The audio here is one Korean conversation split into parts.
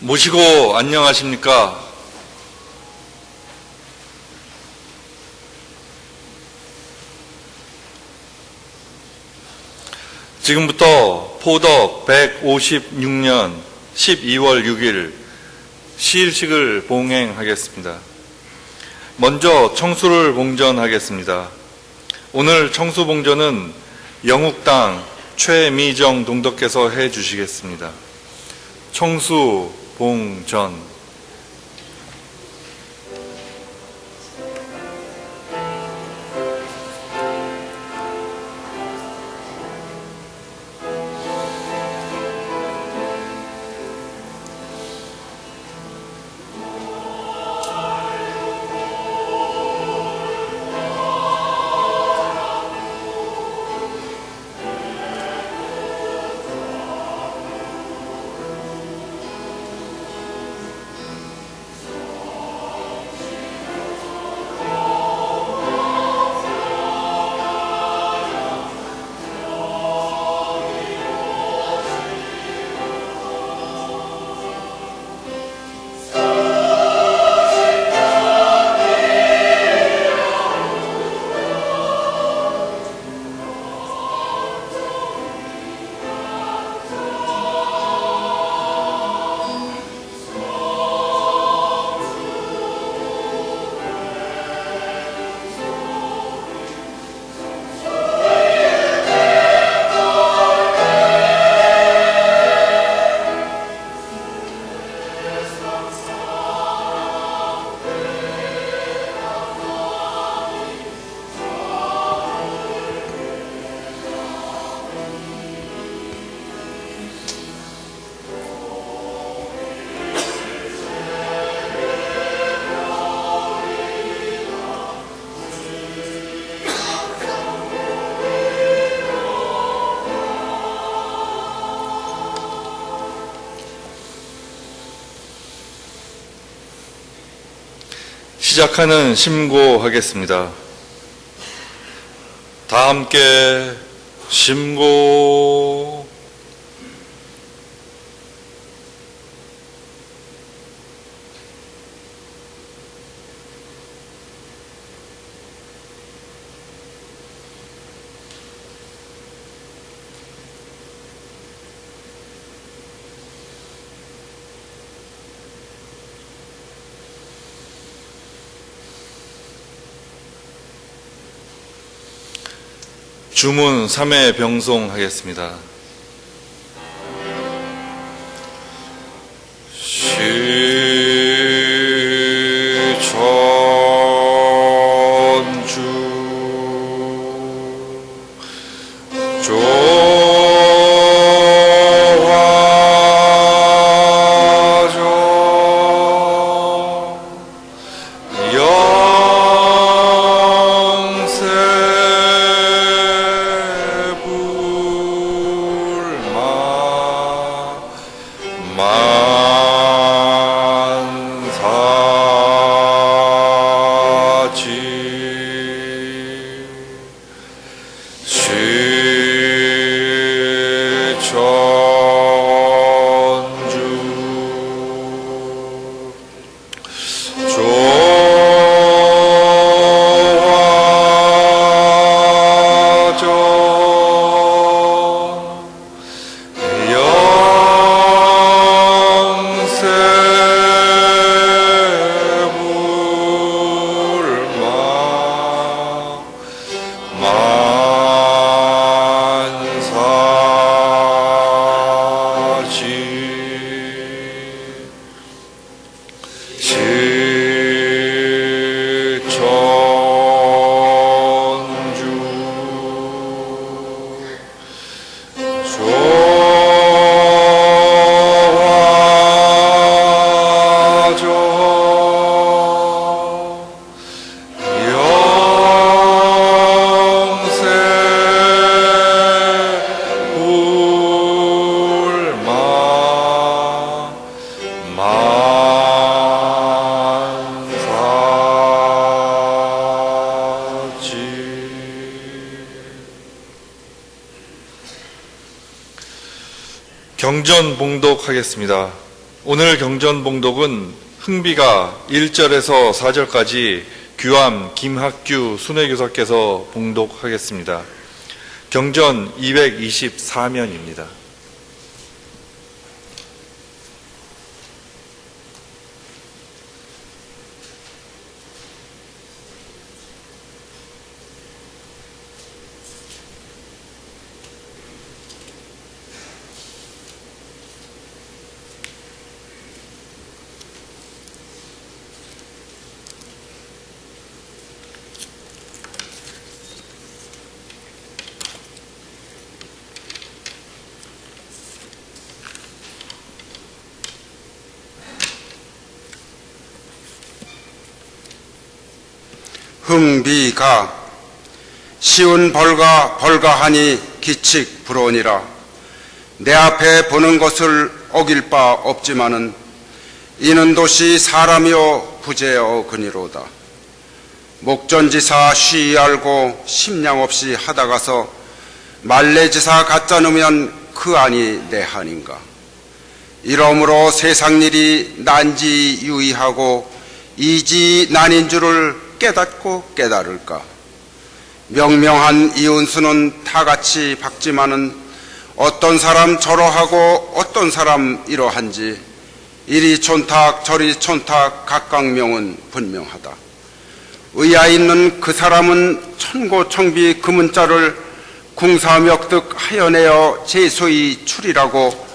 모시고 안녕하십니까? 지금부터 포덕 156년 12월 6일 시일식을 봉행하겠습니다. 먼저 청수를 봉전하겠습니다. 오늘 청수봉전은 영국당 최미정 동덕께서 해주시겠습니다. 청수봉전. 시작하는 심고하겠습니다. 다 함께 심고. 주문 3회 병송하겠습니다. 경전 봉독하겠습니다. 오늘 경전봉독은 흥비가 1절에서 4절까지 규암 김학규 순회교사께서 봉독하겠습니다. 경전 224면입니다. 흥비가 시운 벌가하니 기칙 불오니라. 내 앞에 보는 것을 어길 바 없지만은 이는 도시 사람이요 부재여 그니로다. 목전지사 쉬이 알고 심량 없이 하다가서 말레지사 갖다 놓으면 그 안이 내 한인가. 이러므로 세상 일이 난지 유의하고 이지 난인 줄을 깨닫고 깨달을까. 명명한 이운수는 다 같이 박지만은 어떤 사람 저러하고 어떤 사람 이러한지 이리 촌탁 저리 촌탁 각각명은 분명하다. 의아 있는 그 사람은 천고청비 그 문자를 궁사명득 하여내어 제소히 출이라고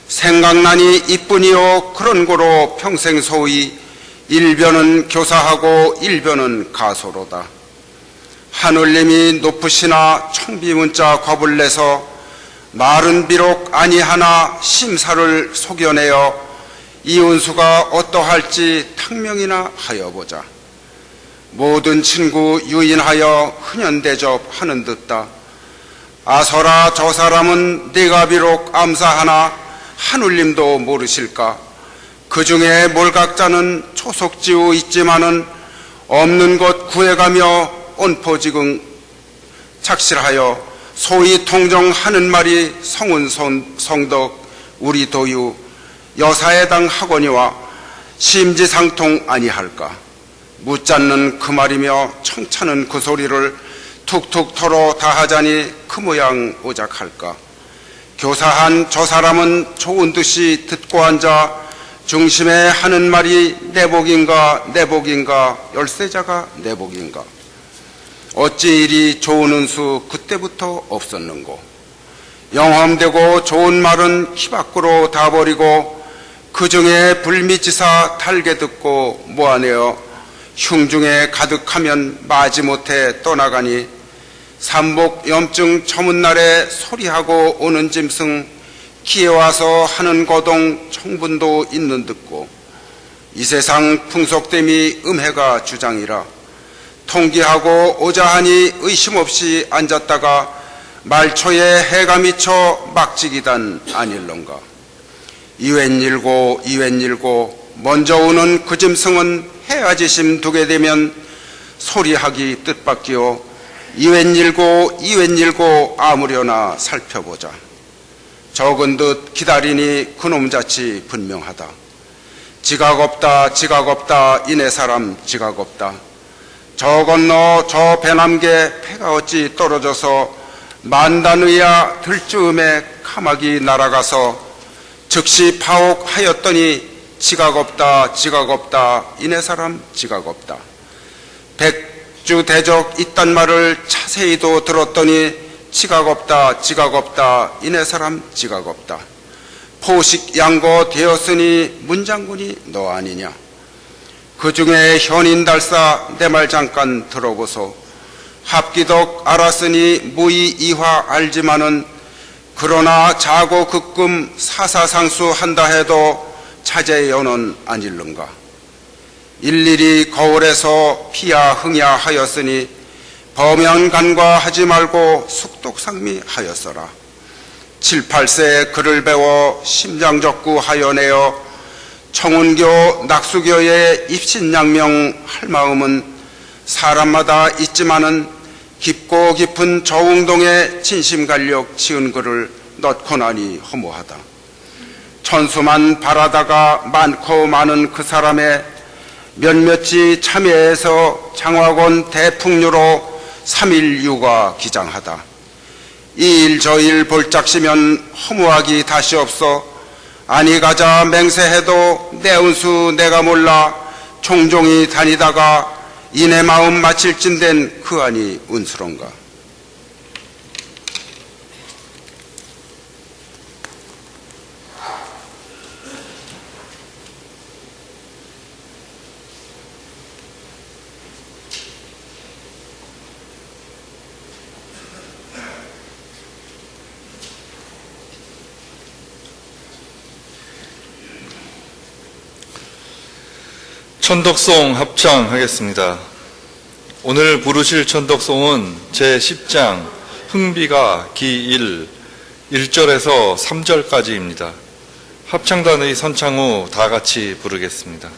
생각나니 이뿐이요 그런 고로 평생 소위 일변은 교사하고 일변은 가소로다. 하늘님이 높으시나 청비문자 겁을 내서 말은 비록 아니하나 심사를 속여내어 이운수가 어떠할지 탕명이나 하여보자. 모든 친구 유인하여 흔연대접하는 듯다. 아서라 저 사람은 네가 비록 암사하나 하늘님도 모르실까. 그 중에 몰각자는 초속지우 있지만은 없는 것 구해가며 온포지긍 착실하여 소위 통정하는 말이 성운 성덕 우리 도유 여사의당 학원이와 심지상통 아니할까. 묻잖는 그 말이며 청차는 그 소리를 툭툭 털어 다하자니 그 모양 오작할까. 교사한 저 사람은 좋은 듯이 듣고 앉아 중심에 하는 말이 내복인가 내복인가 열세자가 내복인가. 어찌 이리 좋은 운수 그때부터 없었는고. 영험되고 좋은 말은 키 밖으로 다 버리고 그 중에 불미지사 달게 듣고 모아내어 흉중에 가득하면 마지못해 떠나가니 삼복 염증 저문 날에 소리하고 오는 짐승 기에 와서 하는 거동 청분도 있는 듯고 이 세상 풍속됨이 음해가 주장이라. 통기하고 오자하니 의심 없이 앉았다가 말초에 해가 미쳐 막지기단 아닐런가. 이웬일고 이웬일고 먼저 오는 그 짐승은 해아지심 두게 되면 소리하기 뜻밖이요 이웬일고 이웬일고 아무려나 살펴보자. 적은 듯 기다리니 그놈자치 분명하다. 지각 없다 지각 없다 이네 사람 지각 없다. 저 건너 저 배남계 패가 어찌 떨어져서 만단의야 들쯤에 카막이 날아가서 즉시 파옥하였더니 지각 없다 지각 없다 이네 사람 지각 없다. 백주 대적 있단 말을 자세히도 들었더니 지각 없다 지각 없다 이네 사람 지각 없다. 포식 양거 되었으니 문장군이 너 아니냐. 그 중에 현인달사 내 말 잠깐 들어보소. 합기덕 알았으니 무의 이화 알지만은 그러나 자고 극금 사사상수 한다 해도 차제연은 아닐는가. 일일이 거울에서 피야 흥야 하였으니 범연간과 하지 말고 숙독상미 하였어라. 7, 8세에 글을 배워 심장적구 하여내어 청운교 낙수교의 입신양명 할 마음은 사람마다 있지만은 깊고 깊은 저웅동에 진심간력 지은 글을 넣고 나니 허무하다. 천수만 바라다가 많고 많은 그 사람의 몇몇이 참여해서 장화권 대풍류로 3일 유가 기장하다. 이 일 저 일 볼짝시면 허무하기 다시 없어 아니 가자 맹세해도 내 운수 내가 몰라 종종이 다니다가 이내 마음 마칠진된 그 아니 운수론가. 천덕송 합창하겠습니다. 오늘 부르실 천덕송은 제10장 흥비가 기 1절에서 3절까지입니다. 합창단의 선창 후 다 같이 부르겠습니다.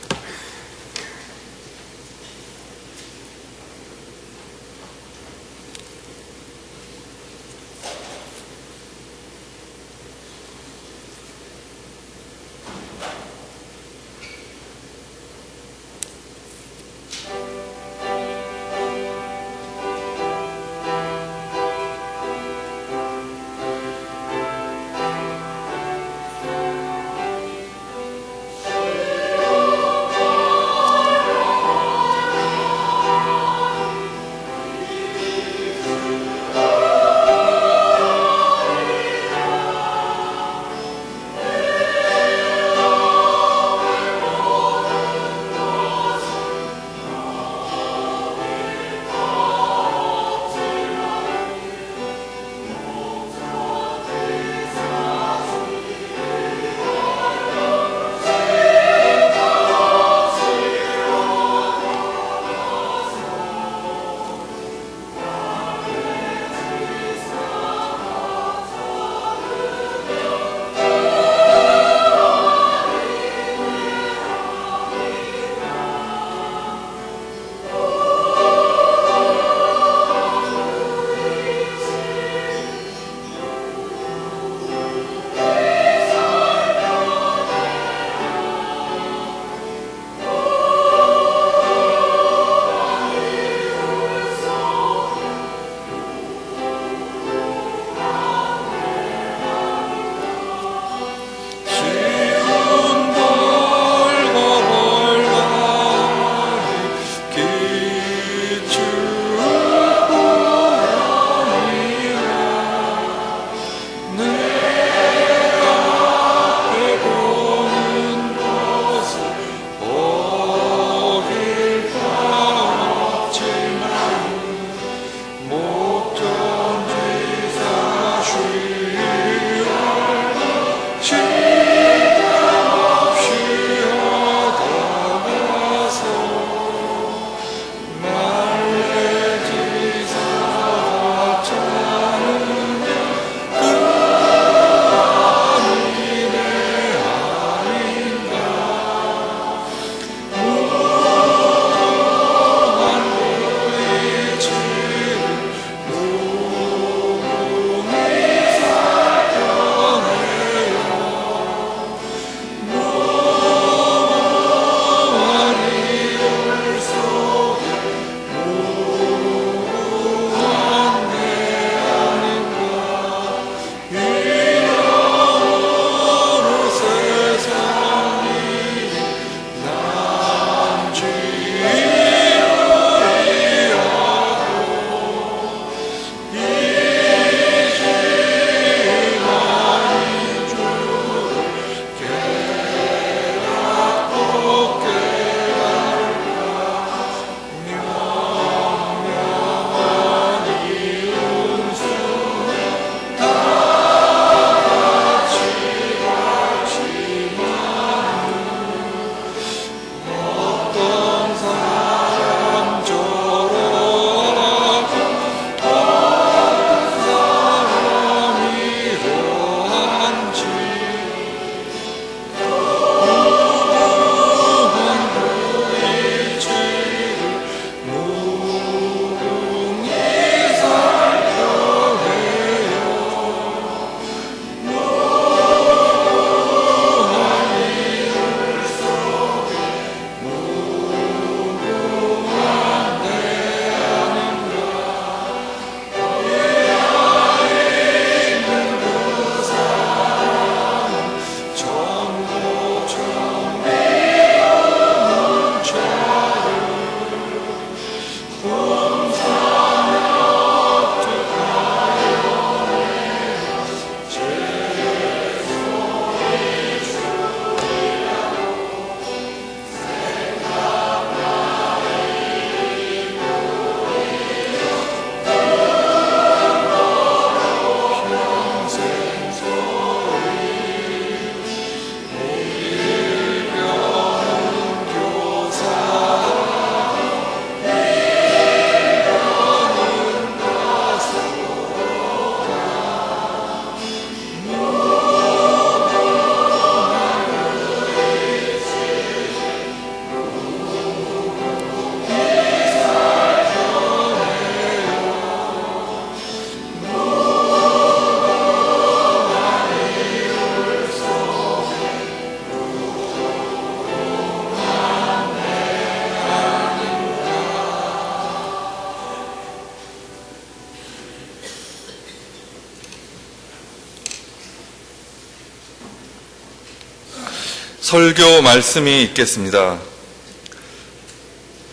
설교 말씀이 있겠습니다.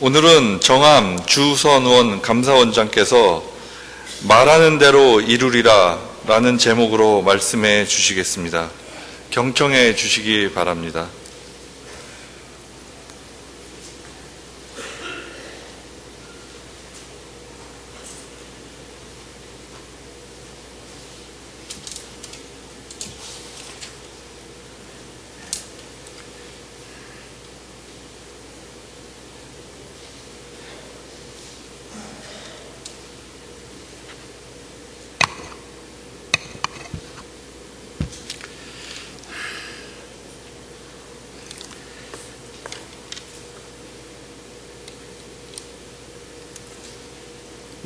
오늘은 정암 주선원 감사원장께서 말하는 대로 이루리라 라는 제목으로 말씀해 주시겠습니다. 경청해 주시기 바랍니다.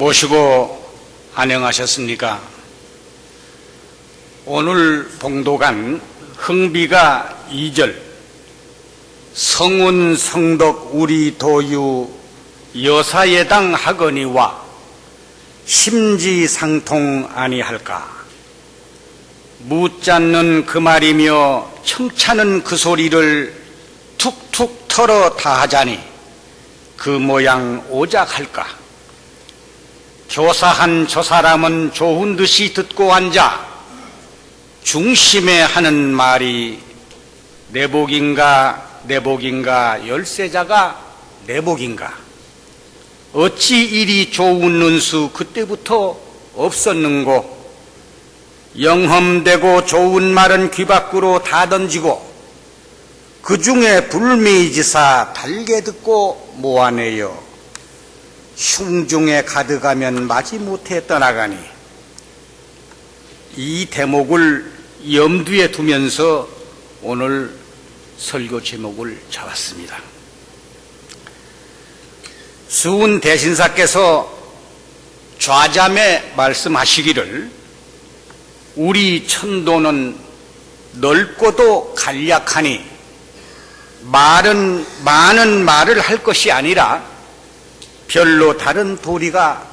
모시고 안녕하셨습니까? 오늘 봉독한 흥비가 2절 성운 성덕 우리 도유 여사예당 하거니와 심지상통 아니할까? 묻지않는 그 말이며 청차는 그 소리를 툭툭 털어 다하자니 그 모양 오작할까? 교사한 저 사람은 좋은 듯이 듣고 앉아 중심에 하는 말이 내복인가 내복인가 열세자가 내복인가 어찌 이리 좋은 은수 그때부터 없었는고 영험되고 좋은 말은 귀 밖으로 다 던지고 그 중에 불미지사 달게 듣고 모아내요 흉중에 가득하면 마지못해 떠나가니 이 대목을 염두에 두면서 오늘 설교 제목을 잡았습니다. 수은 대신사께서 좌잠에 말씀하시기를 우리 천도는 넓고도 간략하니 많은 말을 할 것이 아니라 별로 다른 도리가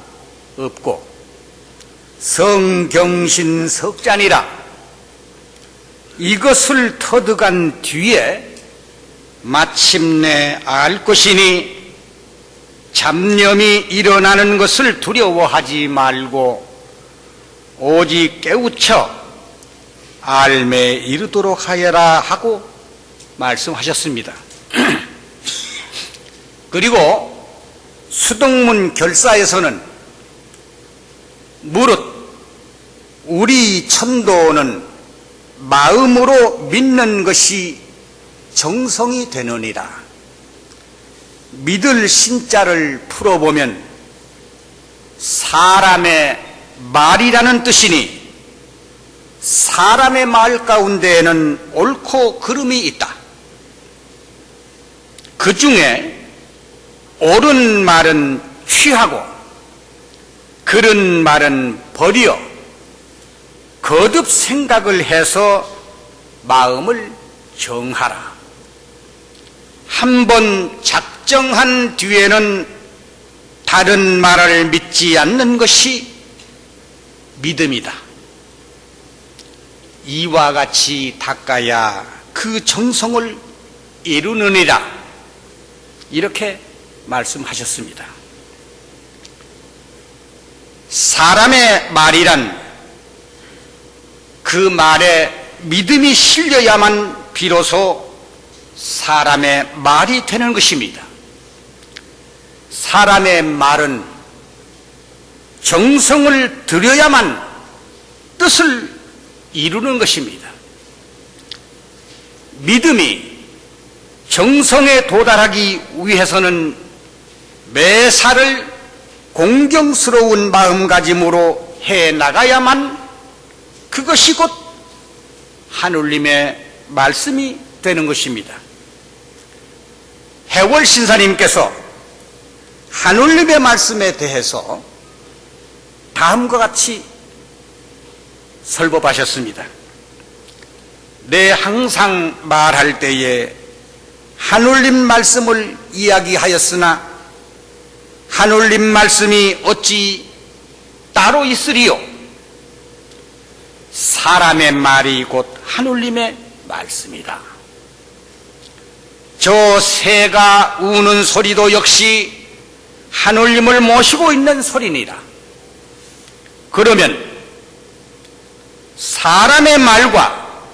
없고 성경신석자니라 이것을 터득한 뒤에 마침내 알 것이니 잡념이 일어나는 것을 두려워하지 말고 오직 깨우쳐 알매 이르도록 하여라 하고 말씀하셨습니다. 그리고 수동문 결사에서는 무릇 우리 천도는 마음으로 믿는 것이 정성이 되느니라. 믿을 신자를 풀어보면 사람의 말이라는 뜻이니 사람의 말 가운데에는 옳고 그름이 있다. 그 중에 옳은 말은 취하고 그른 말은 버려 거듭 생각을 해서 마음을 정하라. 한번 작정한 뒤에는 다른 말을 믿지 않는 것이 믿음이다. 이와 같이 닦아야 그 정성을 이루느니라. 이렇게 말씀하셨습니다. 사람의 말이란 그 말에 믿음이 실려야만 비로소 사람의 말이 되는 것입니다. 사람의 말은 정성을 들여야만 뜻을 이루는 것입니다. 믿음이 정성에 도달하기 위해서는 매사를 공경스러운 마음가짐으로 해나가야만 그것이 곧 하느님의 말씀이 되는 것입니다. 해월신사님께서 하느님의 말씀에 대해서 다음과 같이 설법하셨습니다. 내 항상 말할 때에 하느님 말씀을 이야기하였으나 하느님 말씀이 어찌 따로 있으리요? 사람의 말이 곧 하느님의 말씀이다. 저 새가 우는 소리도 역시 하늘님을 모시고 있는 소리니라. 그러면 사람의 말과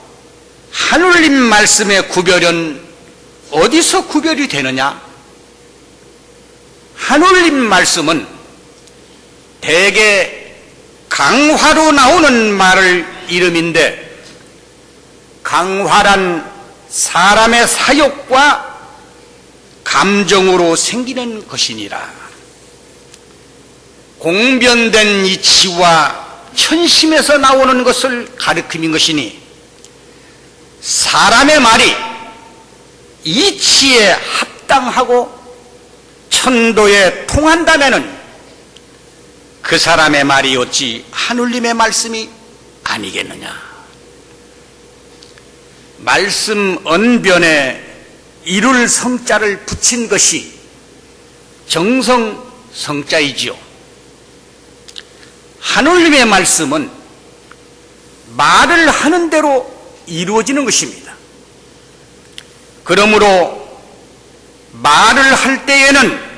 하늘님 말씀의 구별은 어디서 구별이 되느냐? 하늘님 말씀은 대개 강화로 나오는 말을 이름인데, 강화란 사람의 사욕과 감정으로 생기는 것이니라. 공변된 이치와 천심에서 나오는 것을 가리킴인 것이니, 사람의 말이 이치에 합당하고 천도에 통한다면은 그 사람의 말이 어찌 하늘님의 말씀이 아니겠느냐. 말씀 언변에 이룰 성자를 붙인 것이 정성 성자이지요. 하늘님의 말씀은 말을 하는 대로 이루어지는 것입니다. 그러므로 말을 할 때에는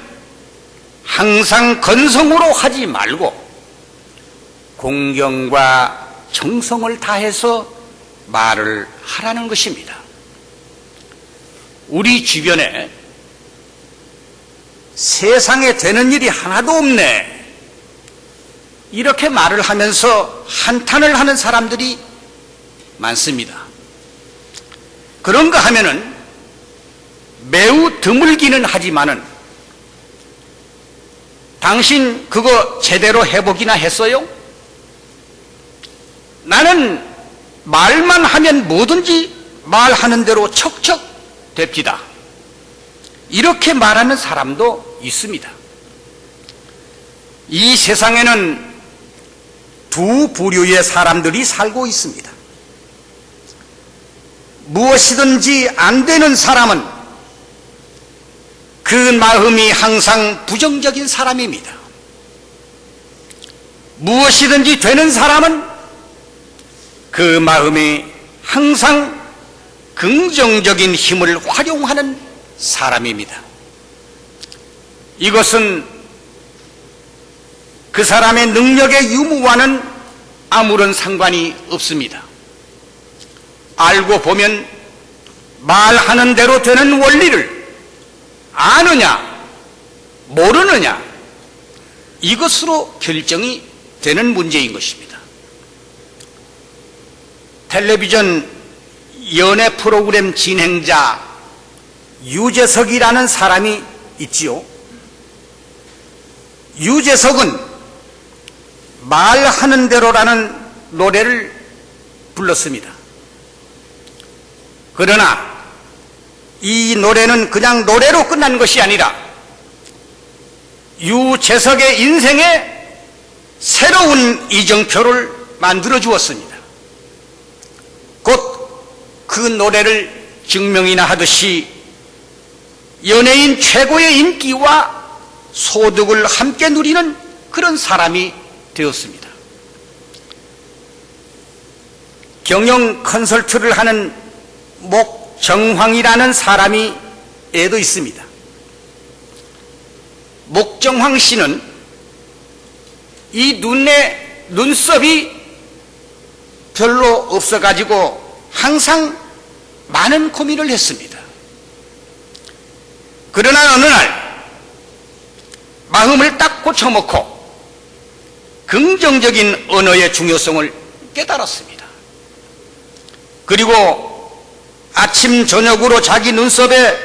항상 건성으로 하지 말고 공경과 정성을 다해서 말을 하라는 것입니다. 우리 주변에 세상에 되는 일이 하나도 없네, 이렇게 말을 하면서 한탄을 하는 사람들이 많습니다. 그런가 하면은 매우 드물기는 하지만은, 당신 그거 제대로 해보기나 했어요? 나는 말만 하면 뭐든지 말하는 대로 척척 됩니다. 이렇게 말하는 사람도 있습니다. 이 세상에는 두 부류의 사람들이 살고 있습니다. 무엇이든지 안 되는 사람은 그 마음이 항상 부정적인 사람입니다. 무엇이든지 되는 사람은 그 마음이 항상 긍정적인 힘을 활용하는 사람입니다. 이것은 그 사람의 능력의 유무와는 아무런 상관이 없습니다. 알고 보면 말하는 대로 되는 원리를 아느냐 모르느냐, 이것으로 결정이 되는 문제인 것입니다. 텔레비전 연애 프로그램 진행자 유재석이라는 사람이 있지요. 유재석은 말하는 대로라는 노래를 불렀습니다. 그러나 이 노래는 그냥 노래로 끝난 것이 아니라 유재석의 인생에 새로운 이정표를 만들어 주었습니다. 곧 그 노래를 증명이나 하듯이 연예인 최고의 인기와 소득을 함께 누리는 그런 사람이 되었습니다. 경영 컨설트를 하는 목정황이라는 사람이 애도 있습니다. 목정황 씨는 이 눈썹이 별로 없어가지고 항상 많은 고민을 했습니다. 그러나 어느 날 마음을 딱 고쳐먹고 긍정적인 언어의 중요성을 깨달았습니다. 그리고 아침 저녁으로 자기 눈썹에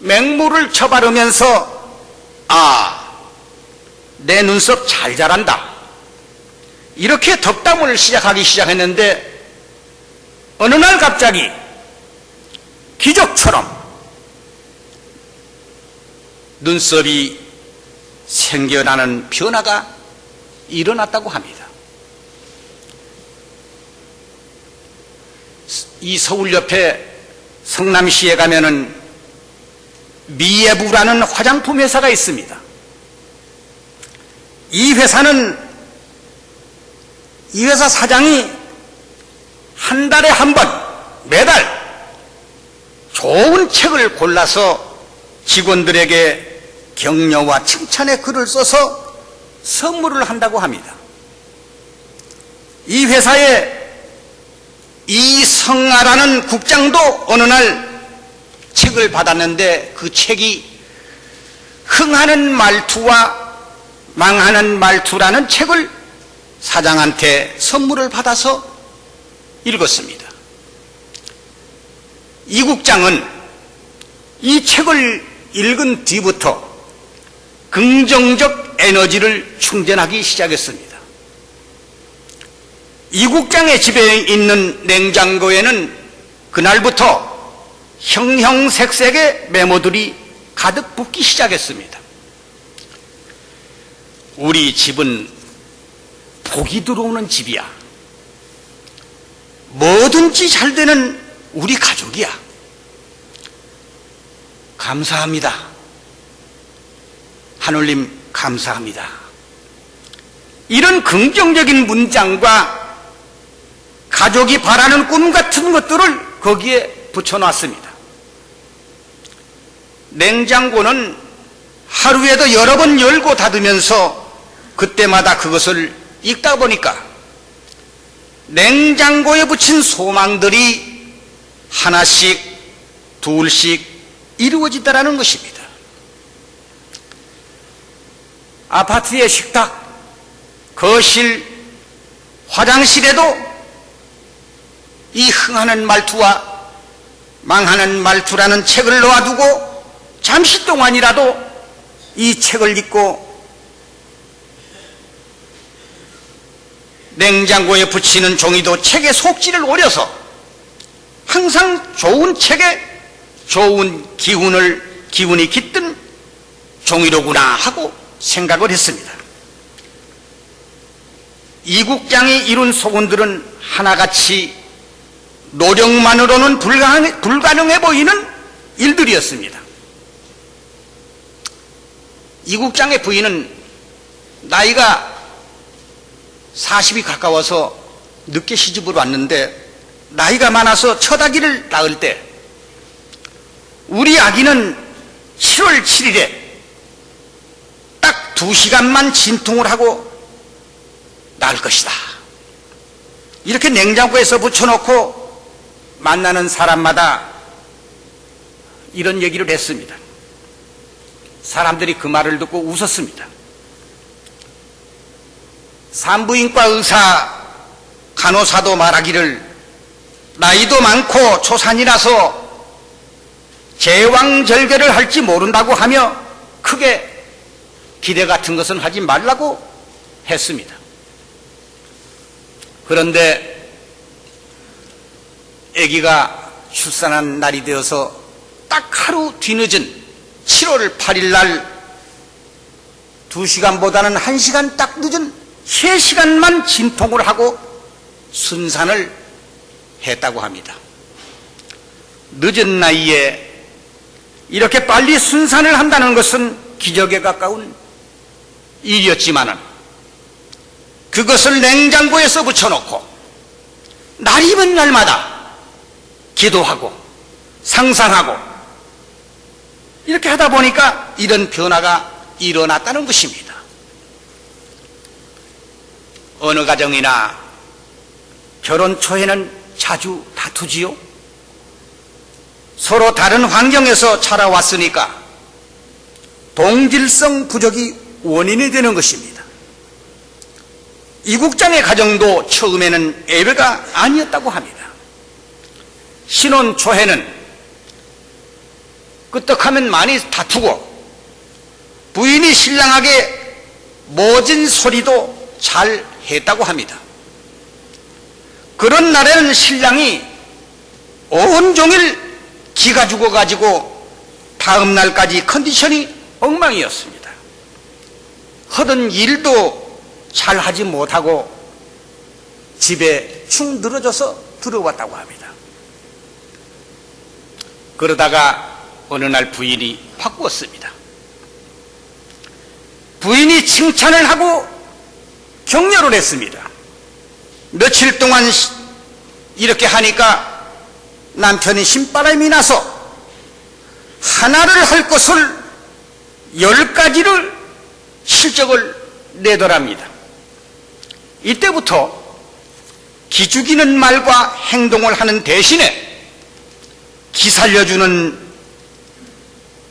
맹물을 쳐바르면서 내 눈썹 잘 자란다, 이렇게 덕담을 시작하기 시작했는데, 어느 날 갑자기 기적처럼 눈썹이 생겨나는 변화가 일어났다고 합니다. 이 서울 옆에 성남시에 가면은 미예부라는 화장품 회사가 있습니다. 이 회사 사장이 한 달에 한 번, 매달 좋은 책을 골라서 직원들에게 격려와 칭찬의 글을 써서 선물을 한다고 합니다. 이 회사에 이성아라는 국장도 어느 날 책을 받았는데 그 책이 흥하는 말투와 망하는 말투라는 책을 사장한테 선물을 받아서 읽었습니다. 이 국장은 이 책을 읽은 뒤부터 긍정적 에너지를 충전하기 시작했습니다. 이 국장의 집에 있는 냉장고에는 그날부터 형형색색의 메모들이 가득 붙기 시작했습니다. 우리 집은 복이 들어오는 집이야. 뭐든지 잘 되는 우리 가족이야. 감사합니다. 하늘님 감사합니다. 이런 긍정적인 문장과 가족이 바라는 꿈 같은 것들을 거기에 붙여놨습니다. 냉장고는 하루에도 여러 번 열고 닫으면서 그때마다 그것을 읽다 보니까 냉장고에 붙인 소망들이 하나씩 둘씩 이루어지더라는 것입니다. 아파트의 식탁, 거실, 화장실에도 이 흥하는 말투와 망하는 말투라는 책을 놓아두고 잠시 동안이라도 이 책을 읽고 냉장고에 붙이는 종이도 책의 속지를 오려서 항상 좋은 책에 좋은 기운이 깃든 종이로구나 하고 생각을 했습니다. 이 국장이 이룬 소원들은 하나같이 노력만으로는 불가능해 보이는 일들이었습니다. 이 국장의 부인은 나이가 40이 가까워서 늦게 시집을 왔는데 나이가 많아서 첫 아기를 낳을 때 우리 아기는 7월 7일에 딱 2시간만 진통을 하고 낳을 것이다. 이렇게 냉장고에서 붙여놓고 만나는 사람마다 이런 얘기를 했습니다. 사람들이 그 말을 듣고 웃었습니다. 산부인과 의사, 간호사도 말하기를 나이도 많고 초산이라서 제왕절개를 할지 모른다고 하며 크게 기대 같은 것은 하지 말라고 했습니다. 그런데 아기가 출산한 날이 되어서 딱 하루 뒤늦은 7월 8일 날 2시간보다는 1시간 딱 늦은 3시간만 진통을 하고 순산을 했다고 합니다. 늦은 나이에 이렇게 빨리 순산을 한다는 것은 기적에 가까운 일이었지만은 그것을 냉장고에서 붙여놓고 날이면 날마다 기도하고 상상하고 이렇게 하다 보니까 이런 변화가 일어났다는 것입니다. 어느 가정이나 결혼 초에는 자주 다투지요. 서로 다른 환경에서 자라왔으니까 동질성 부족이 원인이 되는 것입니다. 이 국장의 가정도 처음에는 예외가 아니었다고 합니다. 신혼 초에는 끄떡하면 많이 다투고 부인이 신랑에게 모진 소리도 잘 했다고 합니다. 그런 날에는 신랑이 온종일 기가 죽어가지고 다음 날까지 컨디션이 엉망이었습니다. 하던 일도 잘 하지 못하고 집에 축 늘어져서 들어왔다고 합니다. 그러다가 어느 날 부인이 바꾸었습니다. 부인이 칭찬을 하고 격려를 했습니다. 며칠 동안 이렇게 하니까 남편이 신바람이 나서 하나를 할 것을 10가지를 실적을 내더랍니다. 이때부터 기죽이는 말과 행동을 하는 대신에 기살려주는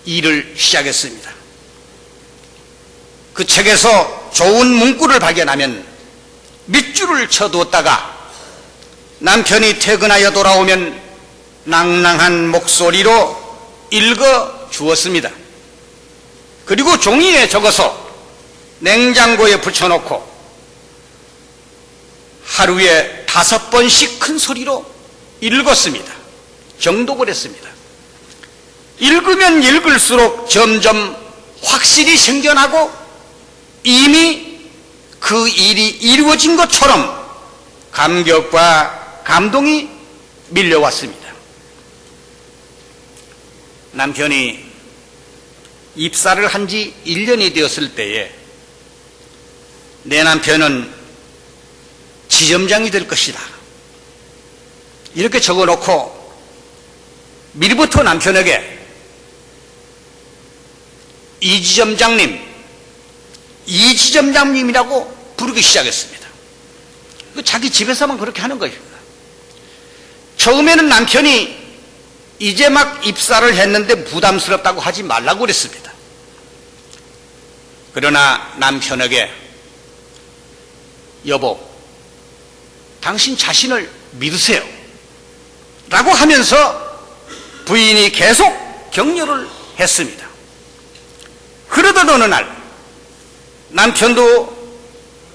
일을 시작했습니다. 그 책에서 좋은 문구를 발견하면 밑줄을 쳐두었다가 남편이 퇴근하여 돌아오면 낭낭한 목소리로 읽어 주었습니다. 그리고 종이에 적어서 냉장고에 붙여놓고 하루에 5번씩 큰 소리로 읽었습니다. 경독을 했습니다. 읽으면 읽을수록 점점 확실히 생겨나고 이미 그 일이 이루어진 것처럼 감격과 감동이 밀려왔습니다. 남편이 입사를 한 지 1년이 되었을 때에 내 남편은 지점장이 될 것이다, 이렇게 적어놓고 미리부터 남편에게 이지점장님이라고 부르기 시작했습니다. 자기 집에서만 그렇게 하는 것입니다. 처음에는 남편이 이제 막 입사를 했는데 부담스럽다고 하지 말라고 그랬습니다. 그러나 남편에게 여보, 당신 자신을 믿으세요 라고 하면서 부인이 계속 격려를 했습니다. 그러던 어느 날 남편도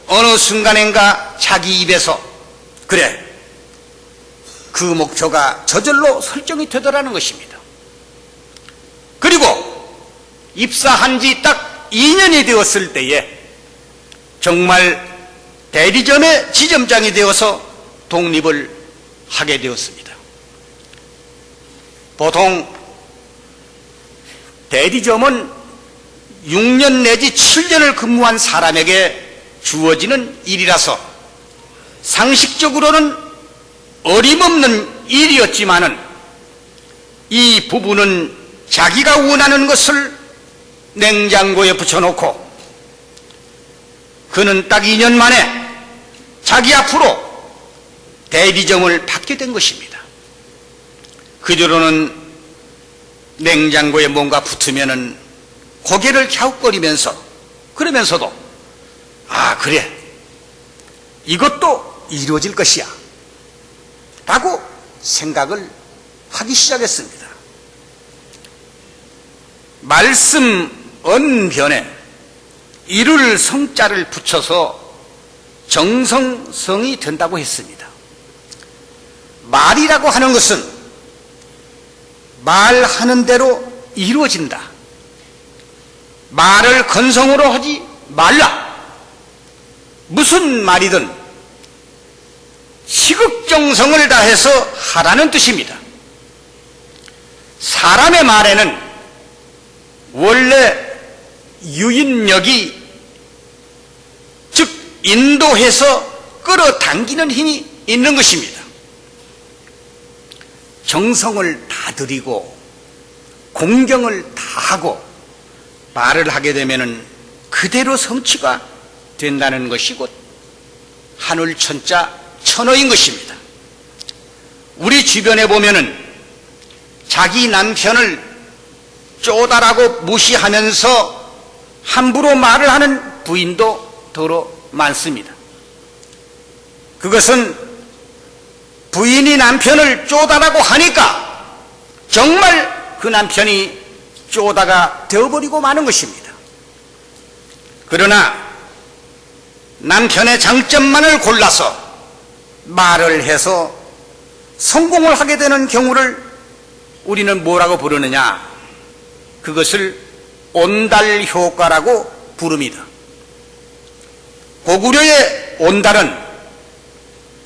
어느 순간인가 자기 입에서 그래, 그 목표가 저절로 설정이 되더라는 것입니다. 그리고 입사한 지 딱 2년이 되었을 때에 정말 대리점의 지점장이 되어서 독립을 하게 되었습니다. 보통 대리점은 6년 내지 7년을 근무한 사람에게 주어지는 일이라서 상식적으로는 어림없는 일이었지만은 이 부부는 자기가 원하는 것을 냉장고에 붙여놓고 그는 딱 2년 만에 자기 앞으로 대리점을 받게 된 것입니다. 그 뒤로는 냉장고에 뭔가 붙으면은 고개를 갸웃거리면서 그러면서도 아, 그래, 이것도 이루어질 것이야 라고 생각을 하기 시작했습니다. 말씀 언변에 이룰 성자를 붙여서 정성성이 된다고 했습니다. 말이라고 하는 것은 말하는 대로 이루어진다. 말을 건성으로 하지 말라. 무슨 말이든 시극정성을 다해서 하라는 뜻입니다. 사람의 말에는 원래 유인력이, 즉 인도해서 끌어당기는 힘이 있는 것입니다. 정성을 다 들이고 공경을 다 하고 말을 하게 되면은 그대로 성취가 된다는 것이 곧 하늘천자 천어인 것입니다. 우리 주변에 보면은 자기 남편을 쪼다라고 무시하면서 함부로 말을 하는 부인도 더러 많습니다. 그것은 부인이 남편을 쪼다라고 하니까 정말 그 남편이 쪼다가 되어버리고 마는 것입니다. 그러나 남편의 장점만을 골라서 말을 해서 성공을 하게 되는 경우를 우리는 뭐라고 부르느냐? 그것을 온달 효과라고 부릅니다. 고구려의 온달은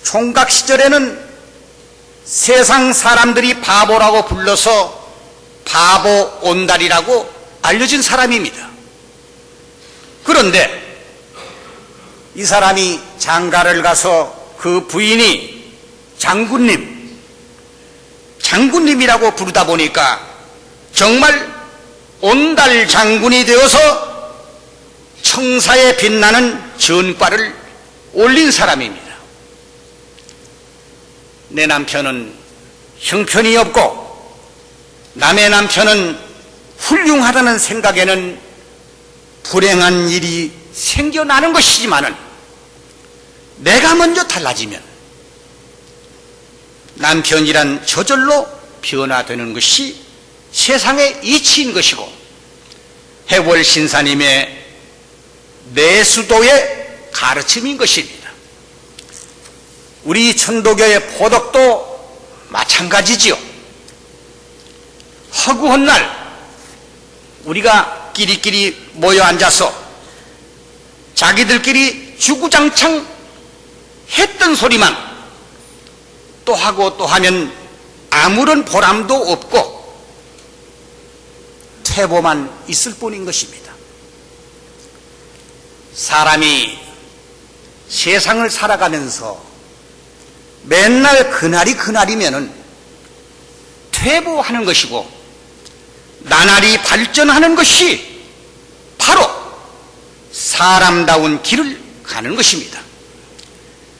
총각 시절에는 세상 사람들이 바보라고 불러서 바보 온달이라고 알려진 사람입니다. 그런데 이 사람이 장가를 가서 그 부인이 장군님이라고 부르다 보니까 정말 온달 장군이 되어서 청사에 빛나는 전과를 올린 사람입니다. 내 남편은 형편이 없고 남의 남편은 훌륭하다는 생각에는 불행한 일이 생겨나는 것이지만은 내가 먼저 달라지면 남편이란 저절로 변화되는 것이 세상의 이치인 것이고 해월 신사님의 내수도의 가르침인 것입니다. 우리 천도교의 포덕도 마찬가지지요. 허구한 날 우리가 끼리끼리 모여 앉아서 자기들끼리 주구장창 했던 소리만 또 하고 또 하면 아무런 보람도 없고 퇴보만 있을 뿐인 것입니다. 사람이 세상을 살아가면서 맨날 그날이면은 퇴보하는 것이고 나날이 발전하는 것이 바로 사람다운 길을 가는 것입니다.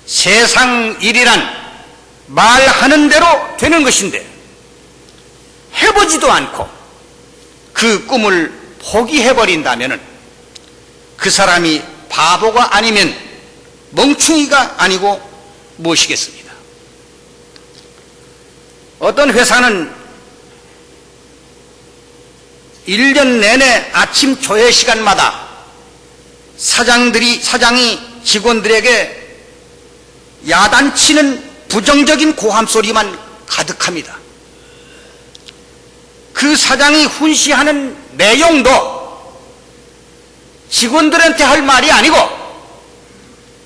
세상 일이란 말하는 대로 되는 것인데 해보지도 않고 그 꿈을 포기해버린다면 그 사람이 바보가 아니면 멍충이가 아니고 무엇이겠습니다. 어떤 회사는 1년 내내 아침 조회 시간마다 사장이 직원들에게 야단치는 부정적인 고함 소리만 가득합니다. 그 사장이 훈시하는 내용도 직원들한테 할 말이 아니고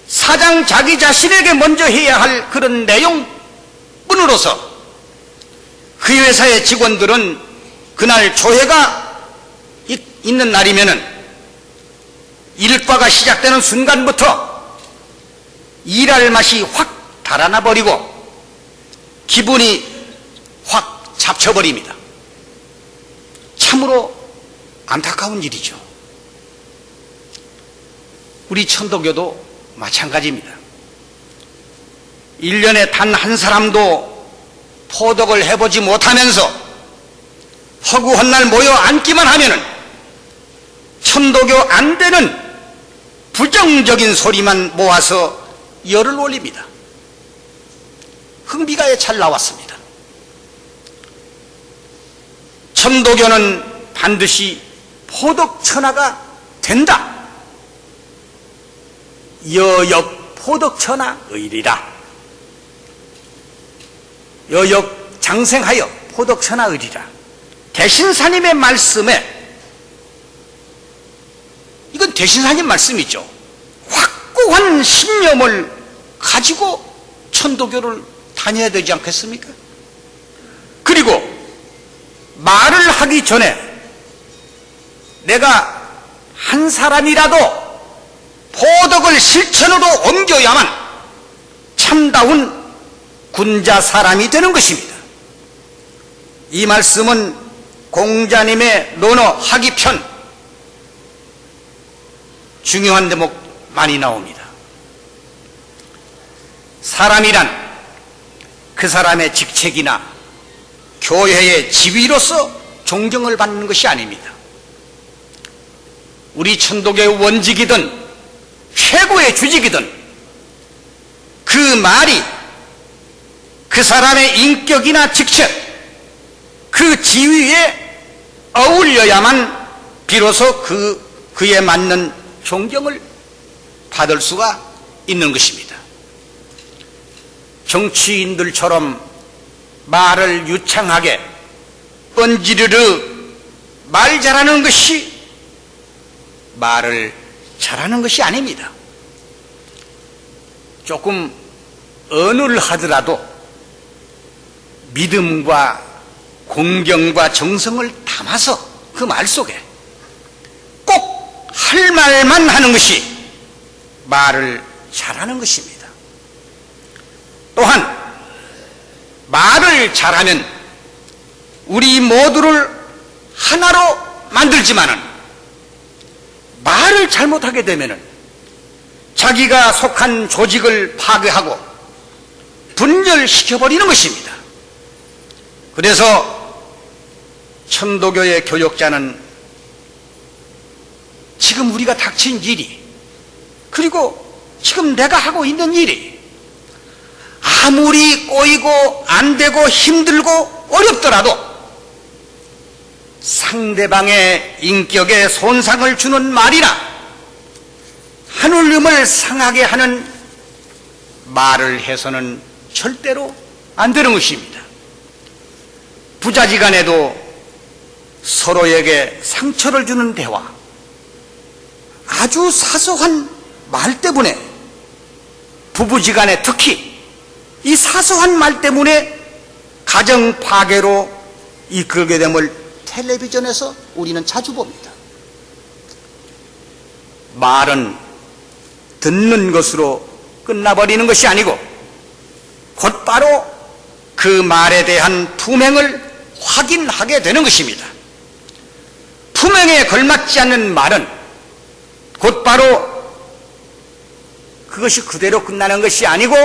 사장 자기 자신에게 먼저 해야 할 그런 내용뿐으로서 그 회사의 직원들은 그날 조회가 있는 날이면은 일과가 시작되는 순간부터 일할 맛이 확 달아나 버리고 기분이 확 잡쳐버립니다. 참으로 안타까운 일이죠. 우리 천도교도 마찬가지입니다. 1년에 단 한 사람도 포덕을 해보지 못하면서 허구한 날 모여 앉기만 하면은 천도교 안 되는 부정적인 소리만 모아서 열을 올립니다. 흥비가에 잘 나왔습니다. 천도교는 반드시 포덕천하가 된다. 여역 포덕천하 의리라. 여역 장생하여 포덕천하 의리라. 대신사님의 말씀에, 이건 대신사님 말씀이죠. 확고한 신념을 가지고 천도교를 다녀야 되지 않겠습니까? 그리고 말을 하기 전에 내가 한 사람이라도 포덕을 실천으로 옮겨야만 참다운 군자 사람이 되는 것입니다. 이 말씀은 공자님의 논어 하기편 중요한 대목 많이 나옵니다. 사람이란 그 사람의 직책이나 교회의 지위로서 존경을 받는 것이 아닙니다. 우리 천도교의 원직이든 최고의 주직이든 그 말이 그 사람의 인격이나 직책, 그 지위에 어울려야만 비로소 그에 맞는 존경을 받을 수가 있는 것입니다. 정치인들처럼 말을 유창하게 뻔지르르 말 잘하는 것이 말을 잘하는 것이 아닙니다. 조금 언을 하더라도 믿음과 공경과 정성을 담아서 그 말 속에 꼭 할 말만 하는 것이 말을 잘하는 것입니다. 또한 말을 잘하면 우리 모두를 하나로 만들지만은 말을 잘못하게 되면은 자기가 속한 조직을 파괴하고 분열시켜버리는 것입니다. 그래서 천도교의 교역자는 지금 우리가 닥친 일이, 그리고 지금 내가 하고 있는 일이 아무리 꼬이고 안 되고 힘들고 어렵더라도 상대방의 인격에 손상을 주는 말이나 하느님을 상하게 하는 말을 해서는 절대로 안 되는 것입니다. 부자지간에도 서로에게 상처를 주는 대화, 아주 사소한 말 때문에, 부부지간에 특히 이 사소한 말 때문에 가정 파괴로 이끌게 됨을 텔레비전에서 우리는 자주 봅니다. 말은 듣는 것으로 끝나버리는 것이 아니고 곧바로 그 말에 대한 품행을 확인하게 되는 것입니다. 품행에 걸맞지 않는 말은 곧바로 그것이 그대로 끝나는 것이 아니고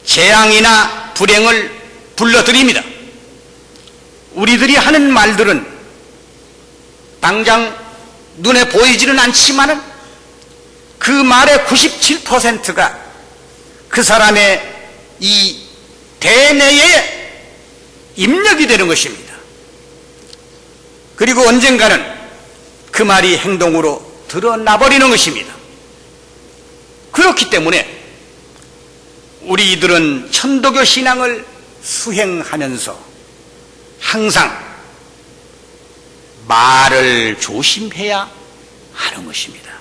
재앙이나 불행을 불러들입니다. 우리들이 하는 말들은 당장 눈에 보이지는 않지만은 그 말의 97%가 그 사람의 이 대뇌에 입력이 되는 것입니다. 그리고 언젠가는 그 말이 행동으로 드러나버리는 것입니다. 그렇기 때문에 우리들은 천도교 신앙을 수행하면서 항상 말을 조심해야 하는 것입니다.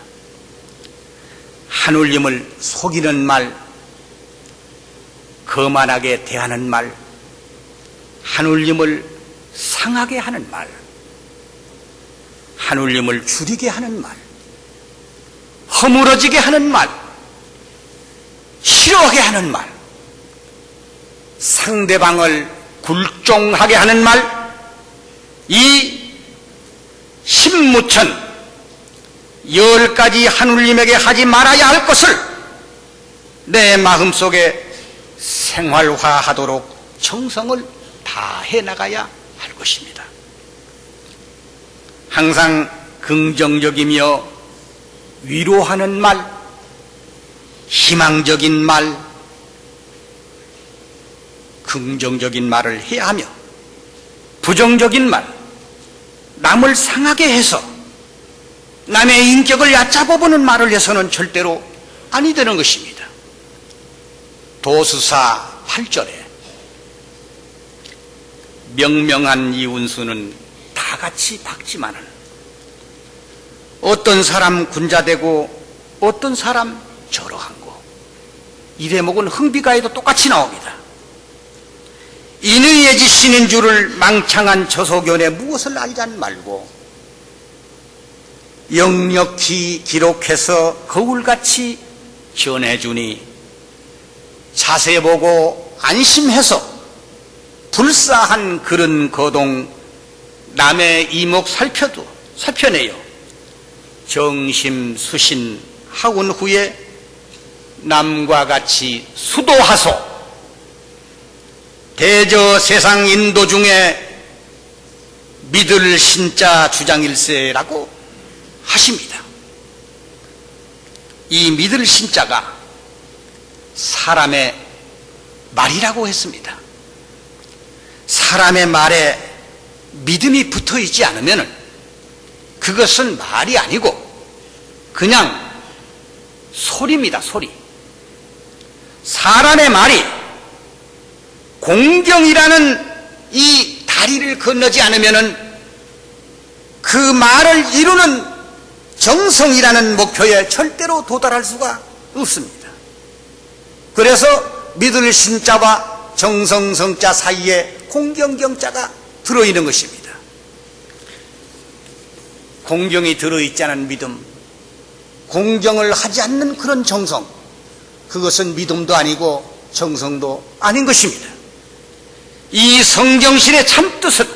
하느님을 속이는 말, 거만하게 대하는 말, 하느님을 상하게 하는 말, 하느님을 줄이게 하는 말, 허물어지게 하는 말, 싫어하게 하는 말, 상대방을 굴종하게 하는 말, 이 십무천 10가지 하느님에게 하지 말아야 할 것을 내 마음속에 생활화하도록 정성을 다해 나가야 할 것입니다. 항상 긍정적이며 위로하는 말, 희망적인 말, 긍정적인 말을 해야 하며 부정적인 말, 남을 상하게 해서 남의 인격을 얕잡아보는 말을 해서는 절대로 아니 되는 것입니다. 도수사 8절에 명명한 이운수는 다 같이 박지만은 어떤 사람 군자되고 어떤 사람 저러한고, 이 대목은 흥비가에도 똑같이 나옵니다. 인의 지신인 줄을 망창한 저소견에 무엇을 알지 말고 역력히 기록해서 거울같이 전해주니 자세 보고 안심해서 불사한 그런 거동 남의 이목 살펴내요 정심수신 하운 후에 남과 같이 수도하소. 대저 세상 인도 중에 믿을 신자 주장일세라고 하십니다. 이 믿을 신자가 사람의 말이라고 했습니다. 사람의 말에 믿음이 붙어 있지 않으면 그것은 말이 아니고 그냥 소리입니다. 소리. 사람의 말이 공경이라는 이 다리를 건너지 않으면 그 말을 이루는 정성이라는 목표에 절대로 도달할 수가 없습니다. 그래서 믿을 신자와 정성성자 사이에 공경경자가 들어있는 것입니다. 공경이 들어있지 않은 믿음, 공경을 하지 않는 그런 정성, 그것은 믿음도 아니고 정성도 아닌 것입니다. 이 성경신의 참뜻은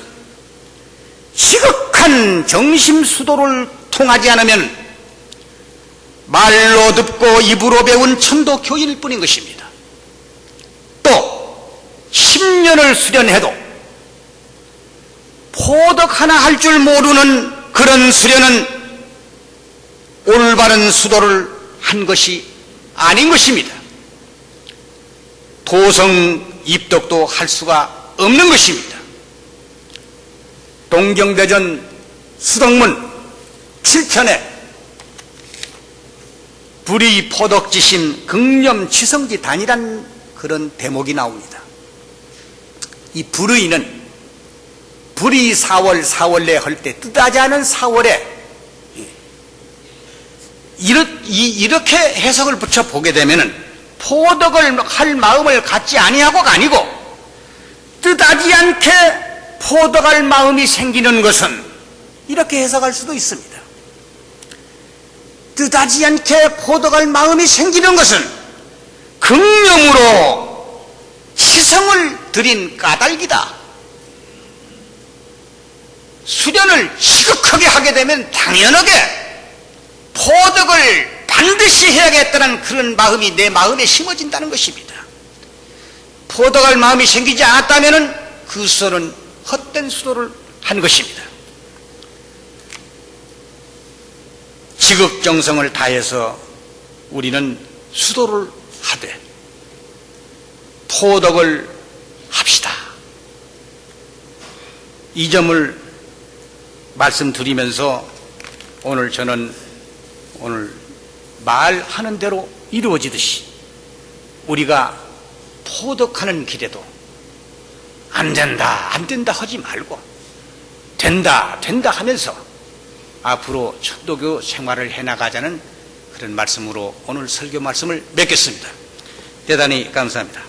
지극 진정한 정심수도를 통하지 않으면 말로 듣고 입으로 배운 천도 교인일 뿐인 것입니다. 또 10년을 수련해도 포덕 하나 할 줄 모르는 그런 수련은 올바른 수도를 한 것이 아닌 것입니다. 도성 입덕도 할 수가 없는 것입니다. 동경대전 수덕문 7편에 불의 포덕지심 극념 취성지 단이란 그런 대목이 나옵니다. 이 불의는 불의 4월 4월내 할 때 뜻하지 않은 4월에 이렇게 해석을 붙여 보게 되면은 포덕을 할 마음을 갖지 아니하고가 아니고 뜻하지 않게 포덕할 마음이 생기는 것은 이렇게 해석할 수도 있습니다. 뜻하지 않게 포덕할 마음이 생기는 것은 극념으로 치성을 들인 까닭이다. 수련을 시급하게 하게 되면 당연하게 포덕을 반드시 해야겠다는 그런 마음이 내 마음에 심어진다는 것입니다. 포덕할 마음이 생기지 않았다면 그 수도는 헛된 수도를 한 것입니다. 지극정성을 다해서 우리는 수도를 하되 포덕을 합시다. 이 점을 말씀드리면서 오늘 저는 말하는 대로 이루어지듯이 우리가 포덕하는 길에도 안 된다 하지 말고 된다 하면서 앞으로 천도교 생활을 해나가자는 그런 말씀으로 오늘 설교 말씀을 맺겠습니다. 대단히 감사합니다.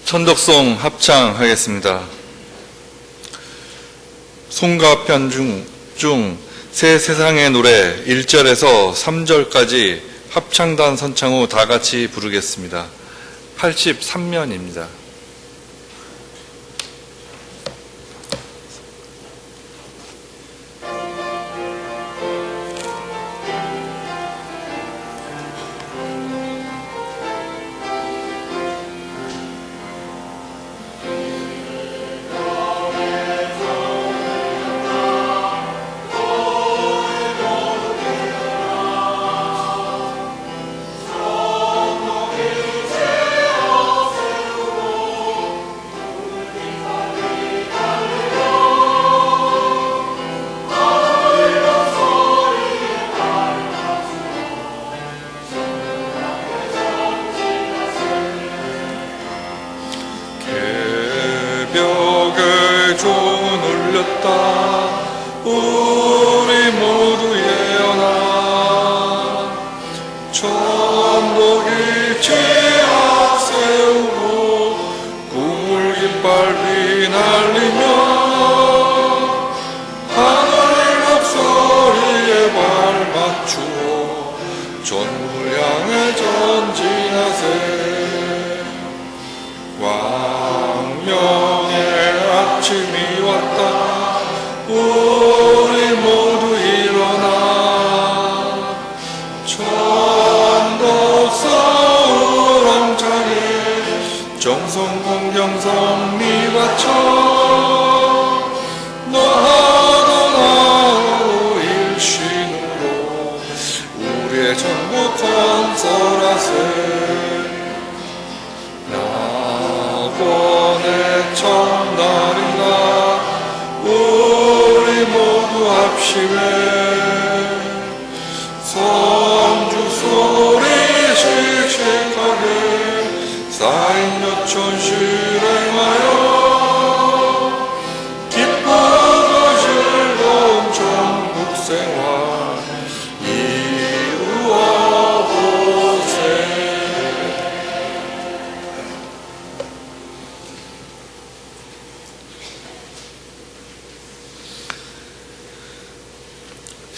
천덕송 합창하겠습니다. 송가편 중 새 세상의 노래 1절에서 3절까지 합창단 선창 후 다 같이 부르겠습니다. 83면입니다. 벽에 종 울렸다 우리 모두 예언아 천복이 제압 세우고 꿈을 깃발 휘날리며 하늘 목소리에 발 맞추어 전국을 향해 전진하세 왕명의 아침이 왔다 우리 모두 일어나 천덕서 우렁차게 정성 공경성 미바쳐 너하더나 일신으로 우리의 전국 건설하세 낙원의 첫날인가 우리 모두 합심해 성주 소리 씩씩하게 쌓인 여천 실행하여 기쁘고 즐거운 천국 생활 이루어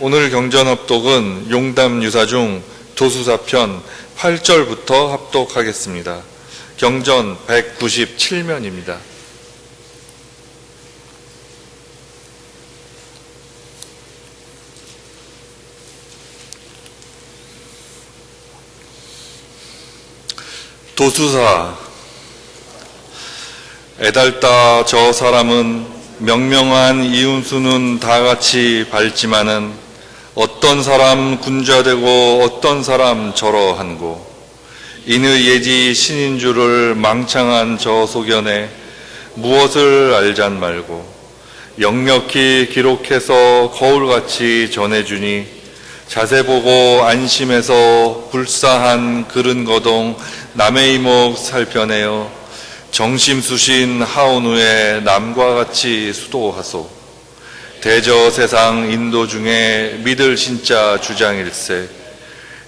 오늘 경전합독은 용담 유사 중 도수사편 8절부터 합독하겠습니다. 경전 197면입니다. 도수사, 애달다 저 사람은 명명한 이운수는 다같이 밝지만은 어떤 사람 군자되고 어떤 사람 저러한고 인의 예지 신인 줄을 망창한 저 소견에 무엇을 알잔 말고 역력히 기록해서 거울같이 전해주니 자세 보고 안심해서 불사한 그른 거동 남의 이목 살펴내어 정심수신 하온 후에 남과 같이 수도하소. 대저 세상 인도 중에 믿을 신자 주장일세.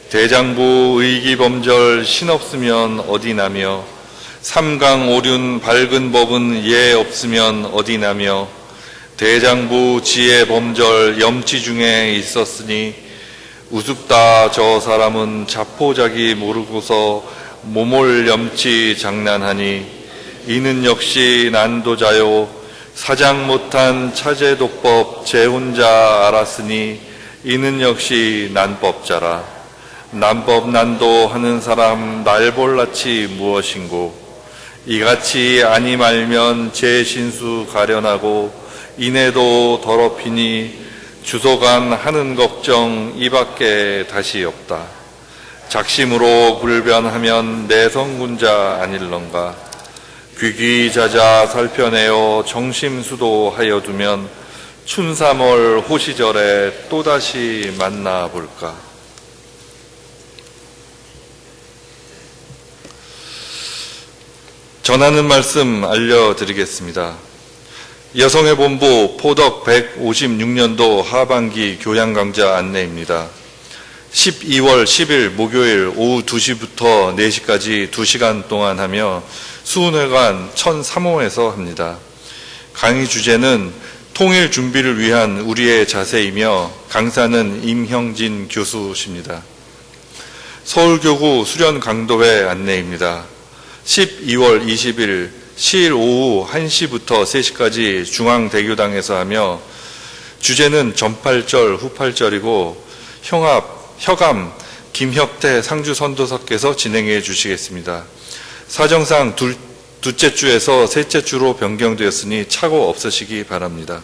대장부 의기범절 신없으면 어디나며 삼강오륜 밝은 법은 예 없으면 어디나며 대장부 지혜 범절 염치 중에 있었으니 우습다 저 사람은 자포자기 모르고서 모몰 염치 장난하니 이는 역시 난도자요 사장 못한 차제독법 제 혼자 알았으니 이는 역시 난법자라. 난법 난도 하는 사람 날볼라치 무엇인고 이같이 아니 말면 제 신수 가련하고 이내도 더럽히니 주소간 하는 걱정 이밖에 다시 없다. 작심으로 불변하면 내성군자 아닐런가. 귀귀자자 살펴내어 정심수도하여 두면 춘삼월 호시절에 또다시 만나볼까. 전하는 말씀 알려드리겠습니다. 여성의 본부 포덕 156년도 하반기 교양 강좌 안내입니다. 12월 10일 목요일 오후 2시부터 4시까지 2시간 동안 하며 수훈회관 1003호에서 합니다. 강의 주제는 통일 준비를 위한 우리의 자세이며 강사는 임형진 교수십니다. 서울교구 수련강도회 안내입니다. 12월 20일 시일 오후 1시부터 3시까지 중앙대교당에서 하며 주제는 전팔절, 후팔절이고 혀감 김혁태 상주선도사께서 진행해 주시겠습니다. 사정상 둘째 주에서 셋째 주로 변경되었으니 착오 없으시기 바랍니다.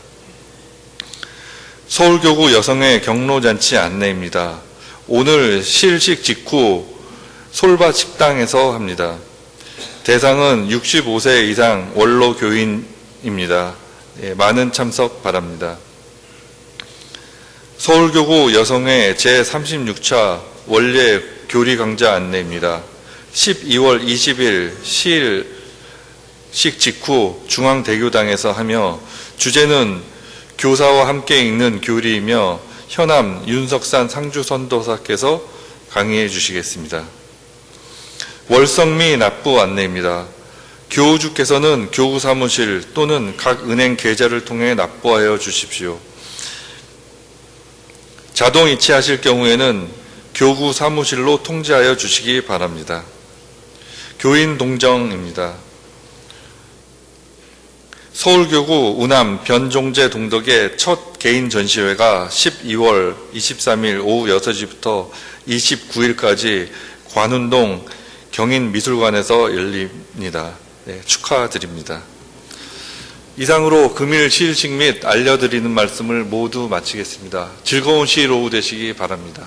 서울교구 여성의 경로잔치 안내입니다. 오늘 실식 직후 솔밭 식당에서 합니다. 대상은 65세 이상 원로 교인입니다. 많은 참석 바랍니다. 서울교구 여성회 제36차 원례 교리 강좌 안내입니다. 12월 20일 시일식 직후 중앙대교당에서 하며 주제는 교사와 함께 읽는 교리이며 현암 윤석산 상주선도사께서 강의해 주시겠습니다. 월성미 납부 안내입니다. 교우주께서는 교구 사무실 또는 각 은행 계좌를 통해 납부하여 주십시오. 자동 이체하실 경우에는 교구 사무실로 통지하여 주시기 바랍니다. 교인 동정입니다. 서울교구 우남 변종재 동덕의 첫 개인 전시회가 12월 23일 오후 6시부터 29일까지 관운동 경인미술관에서 열립니다. 네, 축하드립니다. 이상으로 금일 시일식 및 알려드리는 말씀을 모두 마치겠습니다. 즐거운 시일 오후 되시기 바랍니다.